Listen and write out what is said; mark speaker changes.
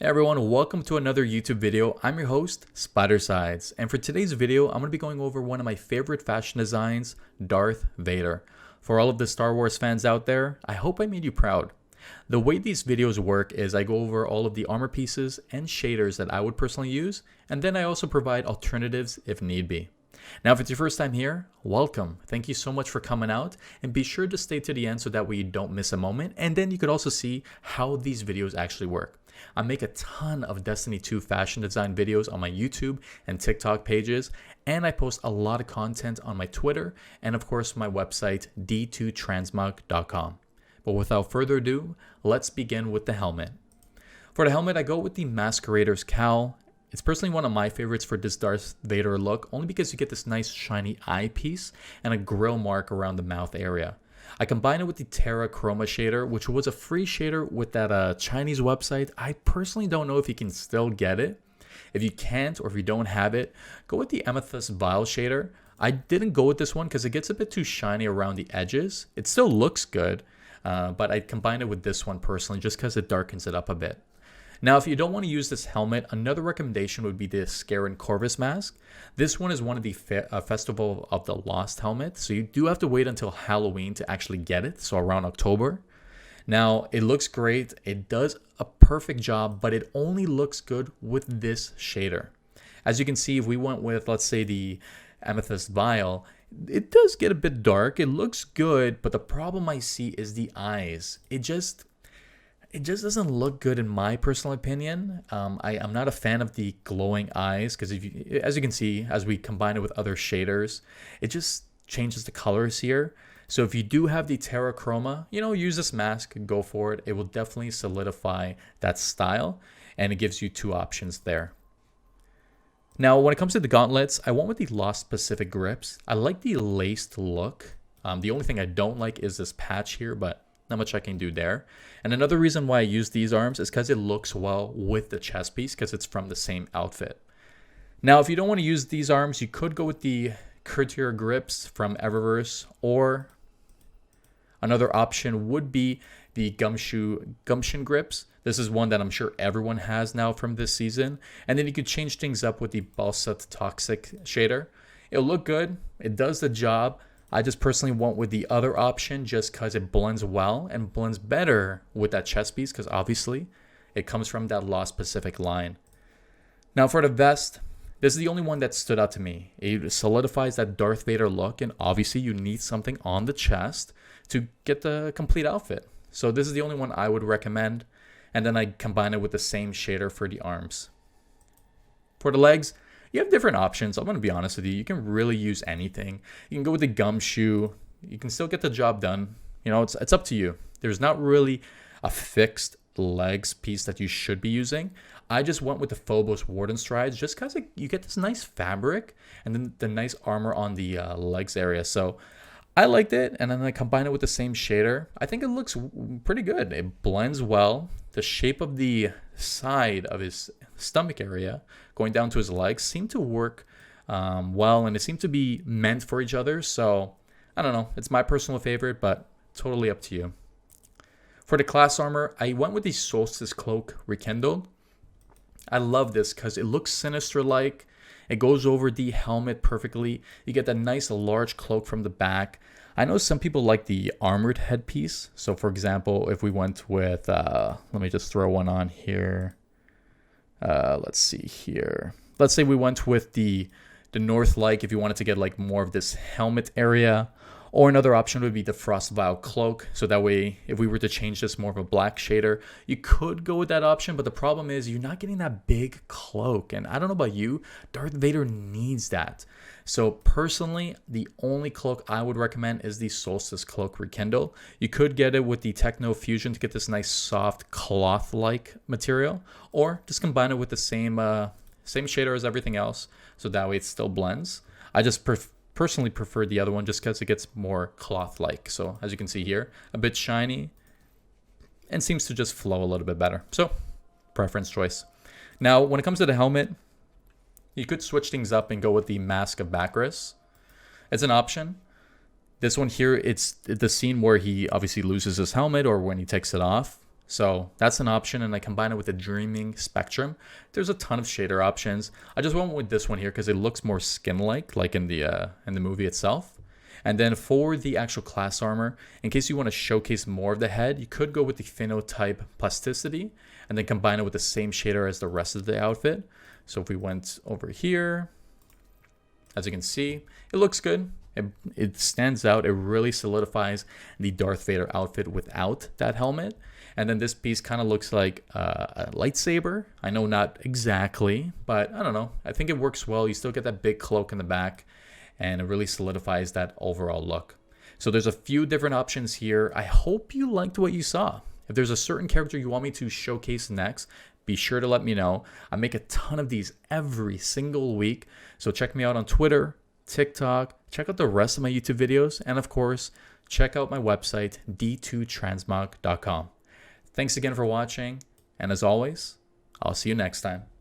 Speaker 1: Hey everyone, welcome to another YouTube video. I'm your host, Spidercides, and for today's video, I'm going to be going over one of my favorite fashion designs, Darth Vader. For all of the Star Wars fans out there, I hope I made you proud. The way these videos work is I go over all of the armor pieces and shaders that I would personally use, and then I also provide alternatives if need be. Now, if it's your first time here, welcome. Thank you so much for coming out, and be sure to stay to the end so that way you don't miss a moment, and then you could also see how these videos actually work. I make a ton of Destiny 2 fashion design videos on my YouTube and TikTok pages, and I post a lot of content on my Twitter and of course my website d2transmog.com. But without further ado, let's begin with the helmet. For the helmet, I go with the Masquerader's cowl. It's personally one of my favorites for this Darth Vader look, only because you get this nice shiny eyepiece and a grill mark around the mouth area. I combine it with the Terra Chroma shader, which was a free shader with that Chinese website. I personally don't know if you can still get it. If you can't, or if you don't have it, go with the Amethyst Vial shader. I didn't go with this one because it gets a bit too shiny around the edges. It still looks good, but I combined it with this one personally just because it darkens it up a bit. Now, if you don't want to use this helmet, another recommendation would be the Scarran Corvus mask. This one is one of the Festival of the Lost helmets, so you do have to wait until Halloween to actually get it, so around October. Now, it looks great. It does a perfect job, but it only looks good with this shader. As you can see, if we went with, let's say, the Amethyst Vial, it does get a bit dark. It looks good, but the problem I see is the eyes. It just doesn't look good in my personal opinion. I'm not a fan of the glowing eyes because as you can see, as we combine it with other shaders, it just changes the colors here. So if you do have the Terra Chroma, use this mask, go for it. It will definitely solidify that style, and it gives you two options there. Now, when it comes to the gauntlets, I went with the Lost Pacific grips. I like the laced look. The only thing I don't like is this patch here, but not much I can do there. And another reason why I use these arms is because it looks well with the chest piece because it's from the same outfit. Now, if you don't want to use these arms, you could go with the Courtier grips from Eververse, or another option would be the Gumption grips. This is one that I'm sure everyone has now from this season. And then you could change things up with the Balsat Toxic shader. It'll look good. It does the job. I just personally went with the other option just because it blends well and blends better with that chest piece because obviously it comes from that Lost Pacific line. Now for the vest, this is the only one that stood out to me. It solidifies that Darth Vader look, and obviously you need something on the chest to get the complete outfit. So this is the only one I would recommend, and then I combine it with the same shader for the arms. For the legs, you have different options. I'm going to be honest with you. You can really use anything. You can go with the gumshoe. You can still get the job done. It's up to you. There's not really a fixed legs piece that you should be using. I just went with the Phobos Wardenstrides just because you get this nice fabric and then the nice armor on the legs area. So I liked it, and then I combined it with the same shader. I think it looks pretty good. It blends well. The shape of the side of his stomach area going down to his legs seemed to work well, and it seemed to be meant for each other. So I don't know. It's my personal favorite, but totally up to you. For the class armor, I went with the Solstice Cloak Rekindled. I love this because it looks sinister-like. It goes over the helmet perfectly. You get that nice large cloak from the back. I know some people like the armored headpiece. So for example, if we went with, let me just throw one on here. Let's see here. Let's say we went with the North-like if you wanted to get like more of this helmet area. Or another option would be the Frost Vial Cloak. So that way, if we were to change this more of a black shader, you could go with that option. But the problem is you're not getting that big cloak. And I don't know about you, Darth Vader needs that. So personally, the only cloak I would recommend is the Solstice Cloak Rekindle. You could get it with the Techno Fusion to get this nice soft cloth-like material. Or just combine it with the same shader as everything else. So that way it still blends. I just personally prefer the other one just because it gets more cloth-like. So as you can see here, a bit shiny and seems to just flow a little bit better. So preference choice. Now, when it comes to the helmet, you could switch things up and go with the Mask of Bacchus. It's an option. This one here, it's the scene where he obviously loses his helmet or when he takes it off. So that's an option, and I combine it with the Dreaming Spectrum. There's a ton of shader options. I just went with this one here because it looks more skin-like, like in the movie itself. And then for the actual class armor, in case you want to showcase more of the head, you could go with the phenotype plasticity and then combine it with the same shader as the rest of the outfit. So if we went over here, as you can see, it looks good. It stands out. It really solidifies the Darth Vader outfit without that helmet. And then this piece kind of looks like a lightsaber. I know not exactly, but I don't know. I think it works well. You still get that big cloak in the back, and it really solidifies that overall look. So there's a few different options here. I hope you liked what you saw. If there's a certain character you want me to showcase next, be sure to let me know. I make a ton of these every single week. So check me out on Twitter, TikTok, check out the rest of my YouTube videos, and of course, check out my website, d2transmog.com. Thanks again for watching, and as always, I'll see you next time.